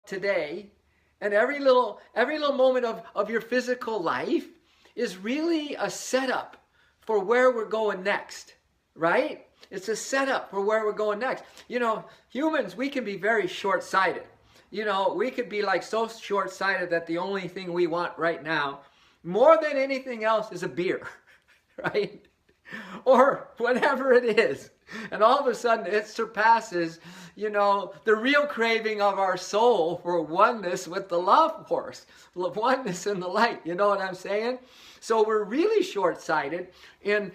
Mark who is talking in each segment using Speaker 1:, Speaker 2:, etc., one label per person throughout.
Speaker 1: today, and every little moment of your physical life is really a setup for where we're going next, right? It's a setup for where we're going next. You know, humans, we can be very short-sighted. You know, we could be like so short-sighted that the only thing we want right now, more than anything else, is a beer, right? Or whatever it is. And all of a sudden it surpasses, you know, the real craving of our soul for oneness with the love force, oneness in the light. You know what I'm saying? So we're really short-sighted in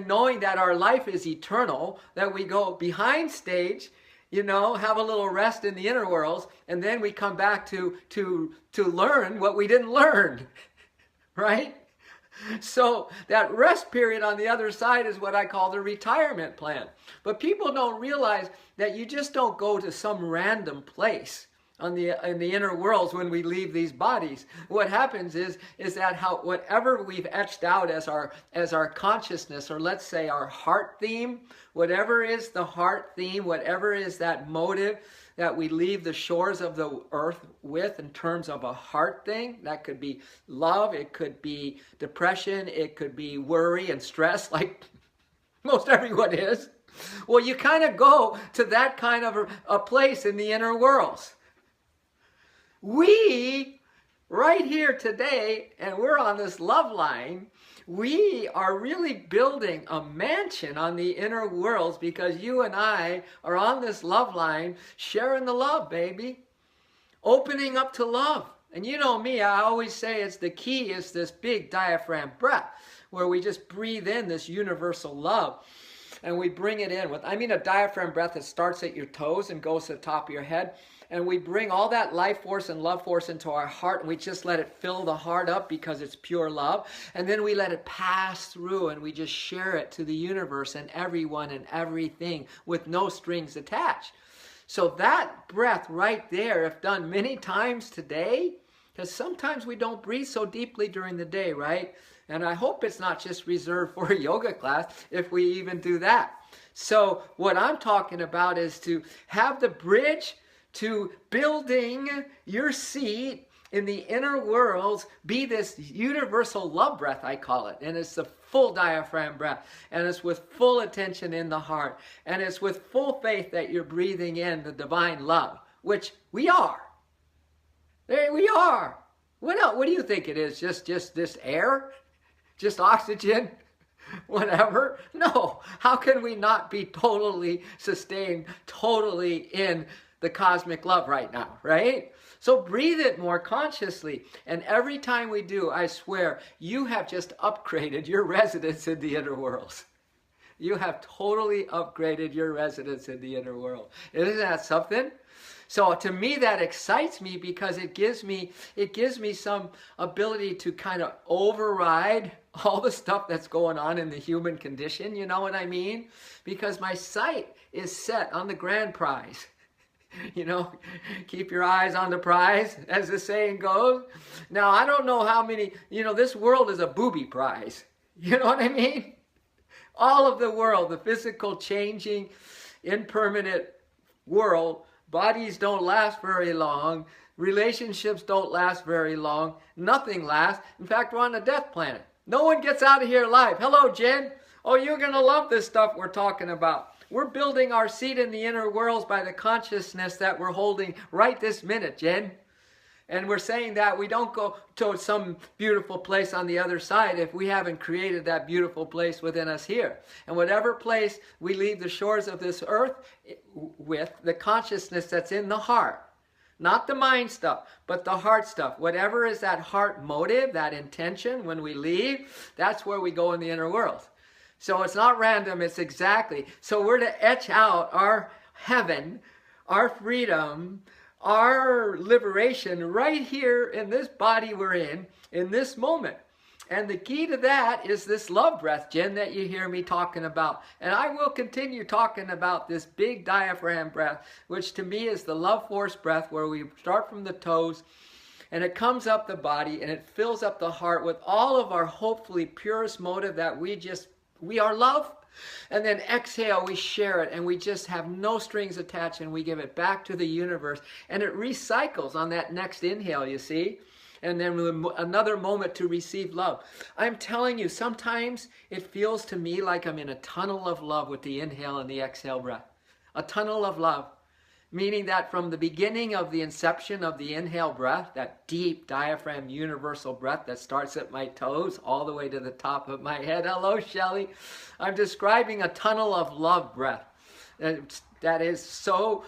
Speaker 1: knowing that our life is eternal, that we go behind stage, you know, have a little rest in the inner worlds, and then we come back to learn what we didn't learn, right? So that rest period on the other side is what I call the retirement plan. But people don't realize that you just don't go to some random place in the inner worlds when we leave these bodies. What happens is that whatever we've etched out as our consciousness, or let's say our heart theme, whatever is the heart theme, whatever is that motive that we leave the shores of the earth with in terms of a heart thing. That could be love, it could be depression, it could be worry and stress, like most everyone is. Well, you kind of go to that kind of a place in the inner worlds. We, right here today, and we're on this love line, we are really building a mansion on the inner worlds because you and I are on this love line, sharing the love, baby. Opening up to love. And you know me, I always say it's the key is this big diaphragm breath, where we just breathe in this universal love. And we bring it in with, a diaphragm breath that starts at your toes and goes to the top of your head. And we bring all that life force and love force into our heart, and we just let it fill the heart up because it's pure love. And then we let it pass through, and we just share it to the universe and everyone and everything with no strings attached. So that breath right there, if done many times today, because sometimes we don't breathe so deeply during the day, right? And I hope it's not just reserved for a yoga class if we even do that. So what I'm talking about is to have the bridge to building your seat in the inner worlds be this universal love breath, I call it. And it's the full diaphragm breath. And it's with full attention in the heart. And it's with full faith that you're breathing in the divine love, which we are. There we are. What else? What do you think it is? Just this air? Just oxygen? Whatever? No. How can we not be totally sustained, totally in the cosmic love right now, right? So breathe it more consciously. And every time we do, I swear, you have just upgraded your residence in the inner worlds. You have totally upgraded your residence in the inner world. Isn't that something? So to me, that excites me because it gives me some ability to kind of override all the stuff that's going on in the human condition. You know what I mean? Because my sight is set on the grand prize. You know, keep your eyes on the prize, as the saying goes. Now, I don't know how many, this world is a booby prize. You know what I mean? All of the world, the physical, changing, impermanent world, bodies don't last very long, relationships don't last very long, nothing lasts. In fact, we're on a death planet. No one gets out of here alive. Hello, Jen. Oh, you're going to love this stuff we're talking about. We're building our seat in the inner worlds by the consciousness that we're holding right this minute, Jen. And we're saying that we don't go to some beautiful place on the other side if we haven't created that beautiful place within us here. And whatever place we leave the shores of this earth with, the consciousness that's in the heart. Not the mind stuff, but the heart stuff. Whatever is that heart motive, that intention when we leave, that's where we go in the inner world. So it's not random, it's exactly. So we're to etch out our heaven, our freedom, our liberation right here in this body we're in this moment. And the key to that is this love breath, Jen, that you hear me talking about. And I will continue talking about this big diaphragm breath, which to me is the love force breath, where we start from the toes, and it comes up the body, and it fills up the heart with all of our hopefully purest motive that we are love. And then exhale, we share it, and we just have no strings attached, and we give it back to the universe, and it recycles on that next inhale, you see? And then another moment to receive love. I'm telling you, sometimes it feels to me like I'm in a tunnel of love with the inhale and the exhale breath. A tunnel of love. Meaning that from the beginning of the inception of the inhale breath, that deep diaphragm universal breath that starts at my toes all the way to the top of my head. Hello, Shelley. I'm describing a tunnel of love breath. That is so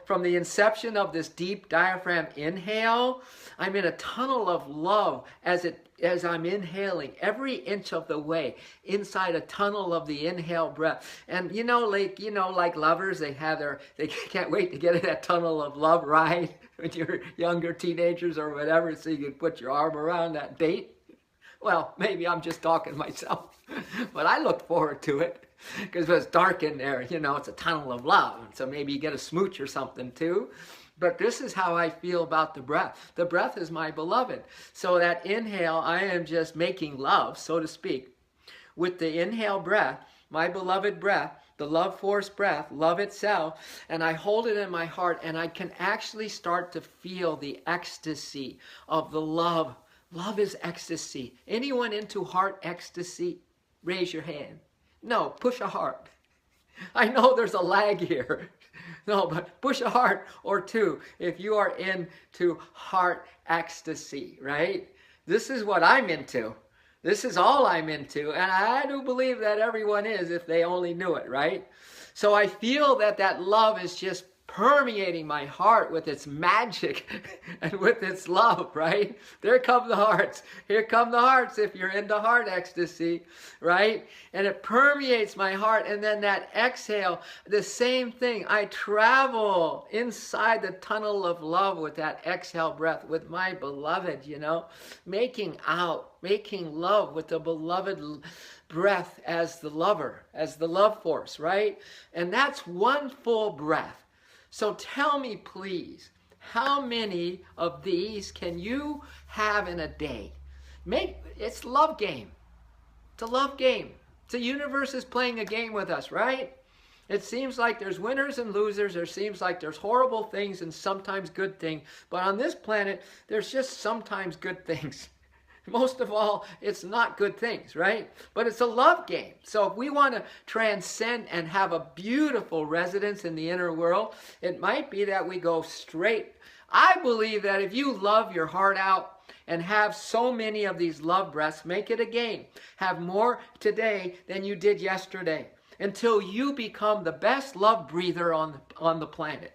Speaker 1: from the inception of this deep diaphragm inhale, I'm in a tunnel of love as I'm inhaling every inch of the way inside a tunnel of the inhale breath. And like lovers, they can't wait to get in that tunnel of love, right? When you're younger teenagers or whatever, so you can put your arm around that date. Well, maybe I'm just talking to myself, but I look forward to it because it's dark in there, it's a tunnel of love. So maybe you get a smooch or something too. But this is how I feel about the breath. The breath is my beloved. So that inhale, I am just making love, so to speak. With the inhale breath, my beloved breath, the love force breath, love itself, and I hold it in my heart, and I can actually start to feel the ecstasy of the love. Love is ecstasy. Anyone into heart ecstasy? Raise your hand. No, push a heart. I know there's a lag here. No, but push a heart or two if you are into heart ecstasy, right? This is what I'm into. This is all I'm into. And I do believe that everyone is if they only knew it, right? So I feel that love is just permeating my heart with its magic and with its love, right? There come the hearts. Here come the hearts if you're into heart ecstasy, right? And it permeates my heart. And then that exhale, the same thing. I travel inside the tunnel of love with that exhale breath with my beloved, making love with the beloved breath as the lover, as the love force, right? And that's one full breath. So tell me, please, how many of these can you have in a day? It's a love game. It's a love game. The universe is playing a game with us, right? It seems like there's winners and losers. There seems like there's horrible things and sometimes good things. But on this planet, there's just sometimes good things. Most of all, it's not good things, right? But it's a love game. So if we want to transcend and have a beautiful residence in the inner world, it might be that we go straight. I believe that if you love your heart out and have so many of these love breaths, make it a game. Have more today than you did yesterday until you become the best love breather on the planet.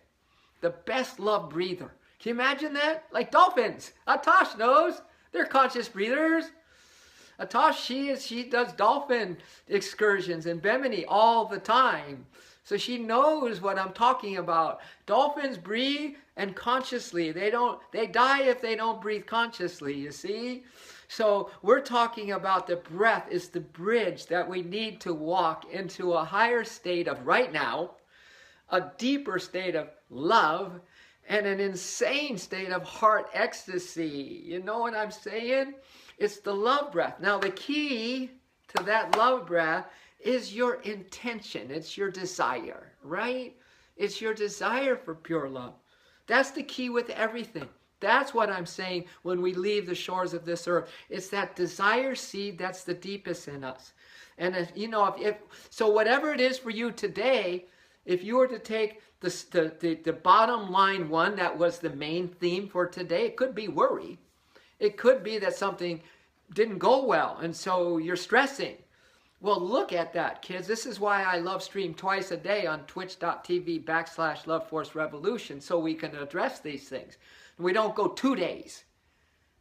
Speaker 1: The best love breather. Can you imagine that? Like dolphins. Atash knows. They're conscious breathers. Atash, she does dolphin excursions in Bimini all the time. So she knows what I'm talking about. Dolphins breathe and consciously. They die if they don't breathe consciously, you see? So we're talking about the breath is the bridge that we need to walk into a higher state of right now, a deeper state of love, and an insane state of heart ecstasy. You know what I'm saying? It's the love breath. Now, the key to that love breath is your intention. It's your desire, right? It's your desire for pure love. That's the key with everything. That's what I'm saying when we leave the shores of this earth. It's that desire seed that's the deepest in us. And so whatever it is for you today, if you were to take the bottom line one that was the main theme for today, it could be worry. It could be that something didn't go well and so you're stressing. Well, look at that, kids. This is why I love stream twice a day on twitch.tv/LoveForceRevolution so we can address these things. We don't go 2 days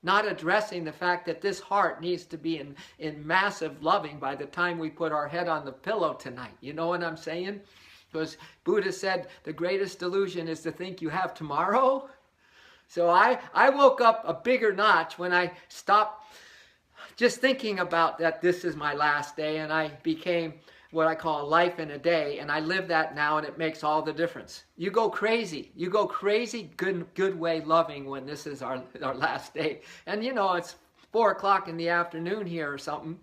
Speaker 1: not addressing the fact that this heart needs to be in massive loving by the time we put our head on the pillow tonight. You know what I'm saying? Because Buddha said the greatest delusion is to think you have tomorrow. So I woke up a bigger notch when I stopped just thinking about that this is my last day, and I became what I call life in a day, and I live that now, and it makes all the difference. You go crazy. You go crazy good way loving when this is our last day. And it's 4 o'clock in the afternoon here or something.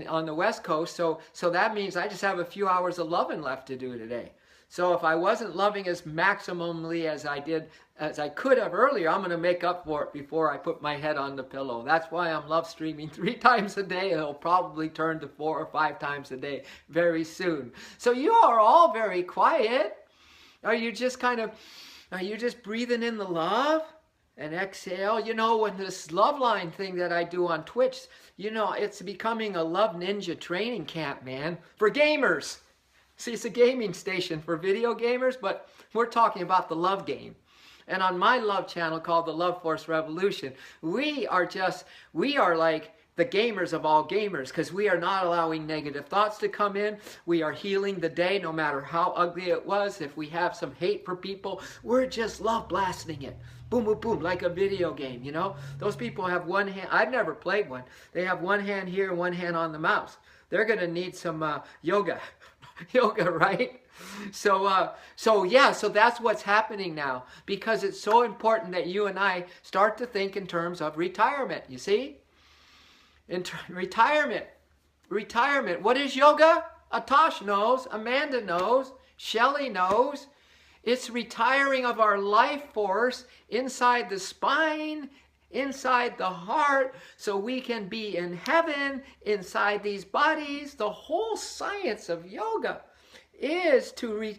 Speaker 1: on the West Coast. So that means I just have a few hours of loving left to do today. So if I wasn't loving as maximally as I could have earlier, I'm going to make up for it before I put my head on the pillow. That's why I'm love streaming 3 times a day. It'll probably turn to 4 or 5 times a day very soon. So you are all very quiet. Are you just breathing in the love and exhale? You know, when this love line thing that I do on Twitch, you know, it's becoming a love ninja training camp, man, for gamers. See, it's a gaming station for video gamers, but we're talking about the love game. And on my love channel called the Love Force Revolution, we are like the gamers of all gamers, because we are not allowing negative thoughts to come in. We are healing the day no matter how ugly it was. If we have some hate for people, we're just love blasting it. Boom, boom, boom, like a video game, you know? Those people have one hand. I've never played one. They have one hand here and one hand on the mouse. They're going to need some yoga. Yoga, right? So that's what's happening now, because it's so important that you and I start to think in terms of retirement, you see? Retirement. What is yoga? Atash knows, Amanda knows, Shelley knows. It's retiring of our life force inside the spine, inside the heart, so we can be in heaven inside these bodies. The whole science of yoga is to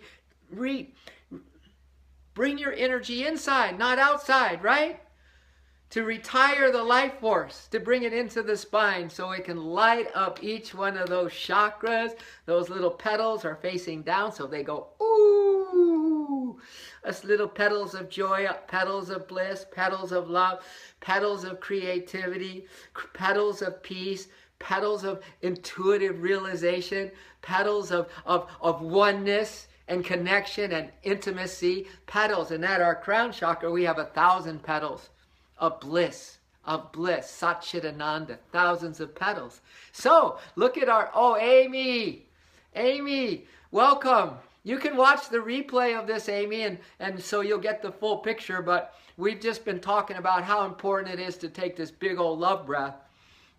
Speaker 1: bring your energy inside, not outside, right? To retire the life force, to bring it into the spine so it can light up each one of those chakras. Those little petals are facing down, so they go, ooh. Us little petals of joy, petals of bliss, petals of love, petals of creativity, petals of peace, petals of intuitive realization, petals of oneness and connection and intimacy, petals. And at our crown chakra, we have 1,000 petals of bliss, Satchidananda, thousands of petals. So look at our, Amy, welcome. You can watch the replay of this, Amy, and so you'll get the full picture, but we've just been talking about how important it is to take this big old love breath,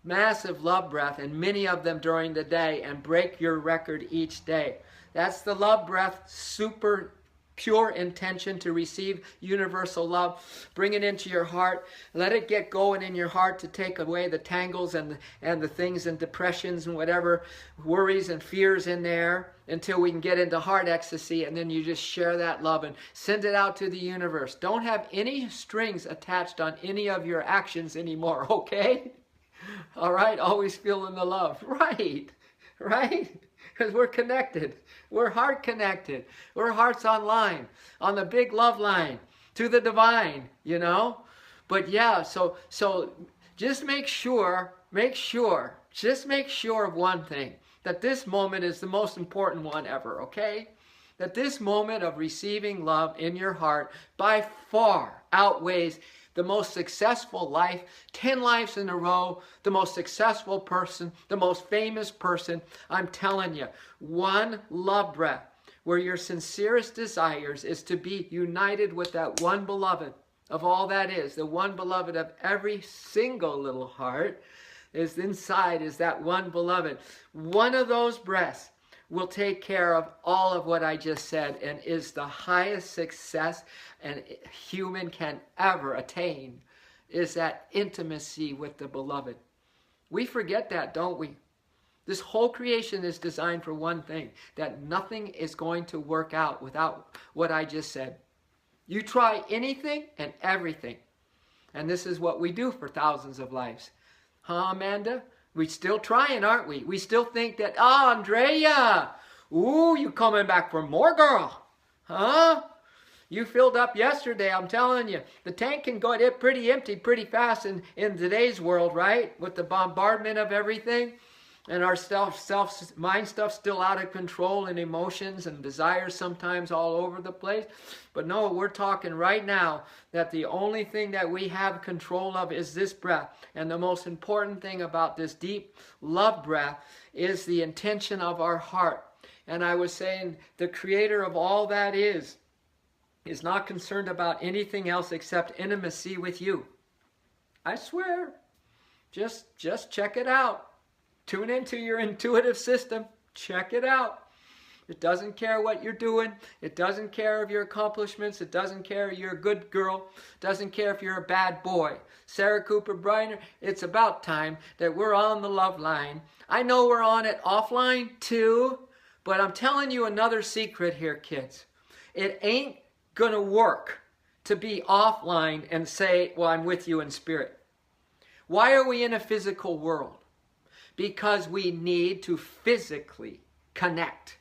Speaker 1: massive love breath, and many of them during the day, and break your record each day. That's the love breath, super pure intention to receive universal love. Bring it into your heart. Let it get going in your heart to take away the tangles and the things and depressions and whatever worries and fears in there, until we can get into heart ecstasy, and then you just share that love and send it out to the universe. Don't have any strings attached on any of your actions anymore, okay? All right? Always feeling the love. Right? Because we're connected. We're heart connected. We're hearts online, on the big love line, to the divine, you know? But yeah, so just make sure of one thing, that this moment is the most important one ever, okay? That this moment of receiving love in your heart by far outweighs the most successful life, 10 lives in a row, the most successful person, the most famous person. I'm telling you, one love breath where your sincerest desires is to be united with that one beloved of all that is, the one beloved of every single little heart is inside, is that one beloved. One of those breaths will take care of all of what I just said, and is the highest success a human can ever attain, is that intimacy with the beloved. We forget that, don't we? This whole creation is designed for one thing, that nothing is going to work out without what I just said. You try anything and everything, and this is what we do for thousands of lives. Huh, Amanda? We're still trying, aren't we? We still think that, Andrea, ooh, you coming back for more, girl? Huh? You filled up yesterday, I'm telling you. The tank can get pretty empty pretty fast in today's world, right? With the bombardment of everything. And our mind stuff still out of control, and emotions and desires sometimes all over the place. But no, we're talking right now that the only thing that we have control of is this breath. And the most important thing about this deep love breath is the intention of our heart. And I was saying the creator of all that is not concerned about anything else except intimacy with you. I swear. Just check it out. Tune into your intuitive system. Check it out. It doesn't care what you're doing. It doesn't care of your accomplishments. It doesn't care if you're a good girl. It doesn't care if you're a bad boy. Sarah Cooper Briner, it's about time that we're on the love line. I know we're on it offline too, but I'm telling you another secret here, kids. It ain't going to work to be offline and say, well, I'm with you in spirit. Why are we in a physical world? Because we need to physically connect.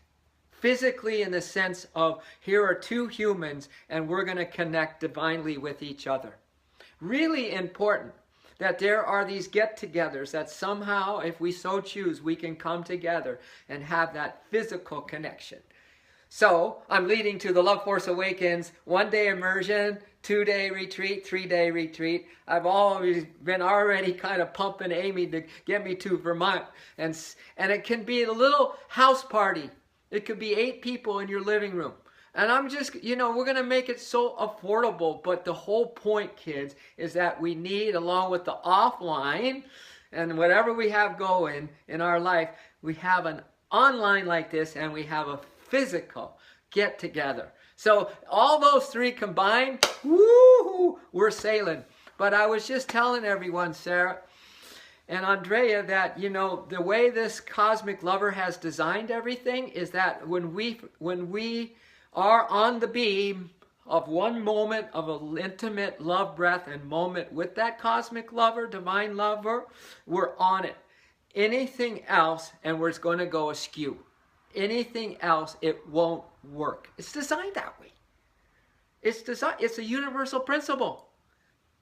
Speaker 1: Physically in the sense of here are two humans and we're going to connect divinely with each other. Really important that there are these get-togethers that somehow, if we so choose, we can come together and have that physical connection. So I'm leading to the Love Force Awakens 1-day immersion, 2-day retreat, 3-day retreat. I've always been already kind of pumping Amy to get me to Vermont. And it can be a little house party. It could be 8 people in your living room. And I'm just, we're going to make it so affordable. But the whole point, kids, is that we need, along with the offline and whatever we have going in our life, we have an online like this and we have a physical get together. So all those 3 combined, woo, we're sailing. But I was just telling everyone, Sarah and Andrea, that, the way this cosmic lover has designed everything is that when we are on the beam of one moment of an intimate love breath and moment with that cosmic lover, divine lover, we're on it. Anything else, and we're going to go askew. Anything else, it won't work. It's designed that way. It's a universal principle.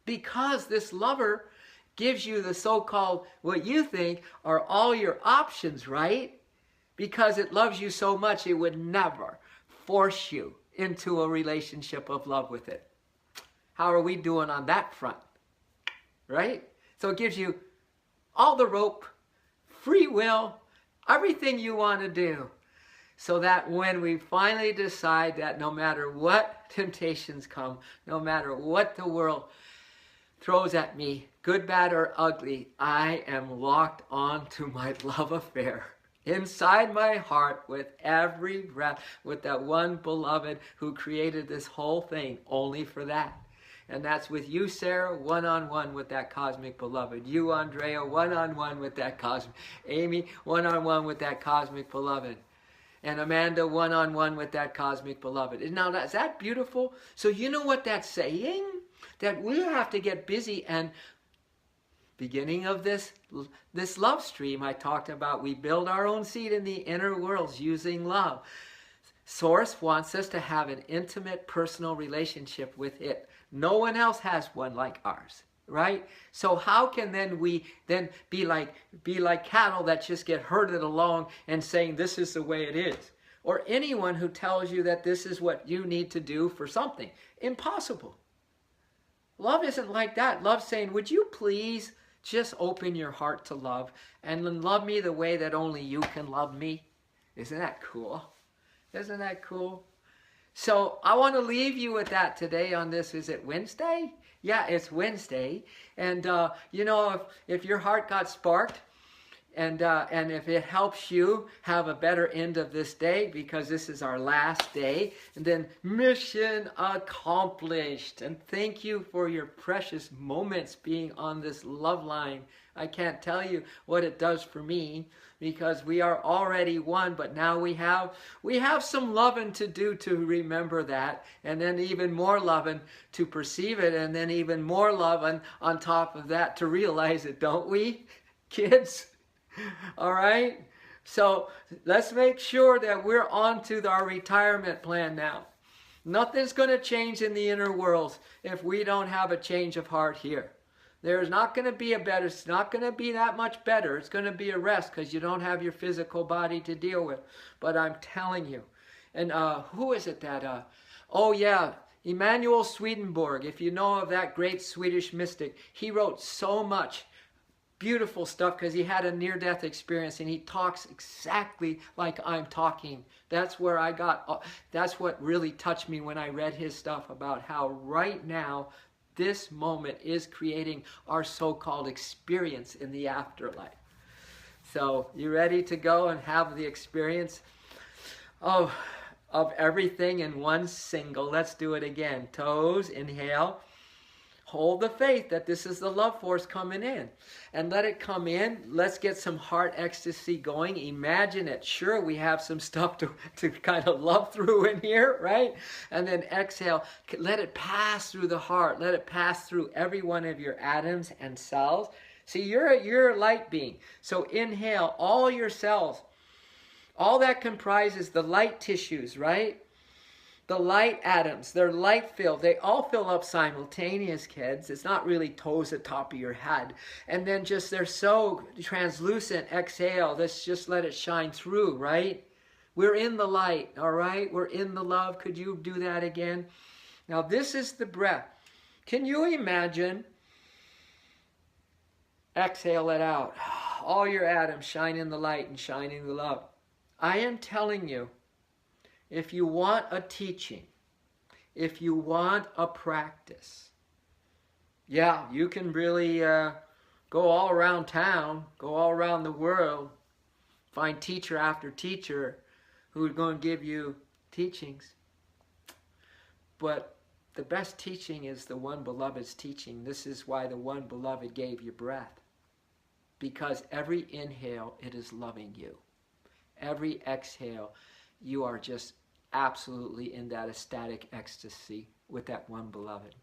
Speaker 1: Because this lover gives you the so-called, what you think are all your options, right? Because it loves you so much, it would never force you into a relationship of love with it. How are we doing on that front? Right? So it gives you all the rope, free will, everything you want to do. So that when we finally decide that no matter what temptations come, no matter what the world throws at me, good, bad, or ugly, I am locked on to my love affair inside my heart with every breath, with that one beloved who created this whole thing only for that. And that's with you, Sarah, one-on-one with that cosmic beloved. You, Andrea, one-on-one with that cosmic. Amy, one-on-one with that cosmic beloved. And Amanda, one-on-one with that cosmic beloved. Now, is that beautiful? So you know what that's saying? That we have to get busy, and beginning of this love stream I talked about, we build our own seed in the inner worlds using love. Source wants us to have an intimate, personal relationship with it. No one else has one like ours, right? So how can then we then be like cattle that just get herded along and saying this is the way it is? Or anyone who tells you that this is what you need to do for something. Impossible. Love isn't like that. Love's saying, would you please just open your heart to love and love me the way that only you can love me? Isn't that cool? Isn't that cool? So I want to leave you with that today on this. Is it Wednesday? Yeah, it's Wednesday. And, if your heart got sparked, and if it helps you have a better end of this day, because this is our last day, and then mission accomplished. And thank you for your precious moments being on this love line. I can't tell you what it does for me, because we are already one, but now we have some loving to do to remember that, and then even more loving to perceive it, and then even more loving on top of that to realize it, don't we, kids? All right? So let's make sure that we're on to our retirement plan now. Nothing's going to change in the inner worlds if we don't have a change of heart here. There's not going to be it's not going to be that much better. It's going to be a rest because you don't have your physical body to deal with. But I'm telling you. And who is it that, oh yeah, Emanuel Swedenborg. If you know of that great Swedish mystic, he wrote so much beautiful stuff because he had a near-death experience, and he talks exactly like I'm talking. That's where I got, that's what really touched me when I read his stuff about how right now, this moment is creating our so-called experience in the afterlife. So you ready to go and have the experience of everything in one single? Let's do it again. Toes, inhale. Hold the faith that this is the love force coming in. And let it come in. Let's get some heart ecstasy going. Imagine it. Sure, we have some stuff to kind of love through in here, right? And then exhale. Let it pass through the heart. Let it pass through every one of your atoms and cells. See, you're a light being. So inhale all your cells. All that comprises the light tissues, right? The light atoms, they're light filled. They all fill up simultaneous, kids. It's not really toes at top of your head. And then just, they're so translucent. Exhale. Let's just let it shine through, right? We're in the light, all right? We're in the love. Could you do that again? Now, this is the breath. Can you imagine? Exhale it out. All your atoms shine in the light and shine in the love. I am telling you, if you want a teaching, if you want a practice, yeah, you can really go all around town, go all around the world, find teacher after teacher who are going to give you teachings. But the best teaching is the one beloved's teaching. This is why the one beloved gave you breath. Because every inhale, it is loving you. Every exhale, you are just absolutely in that ecstatic ecstasy with that one beloved.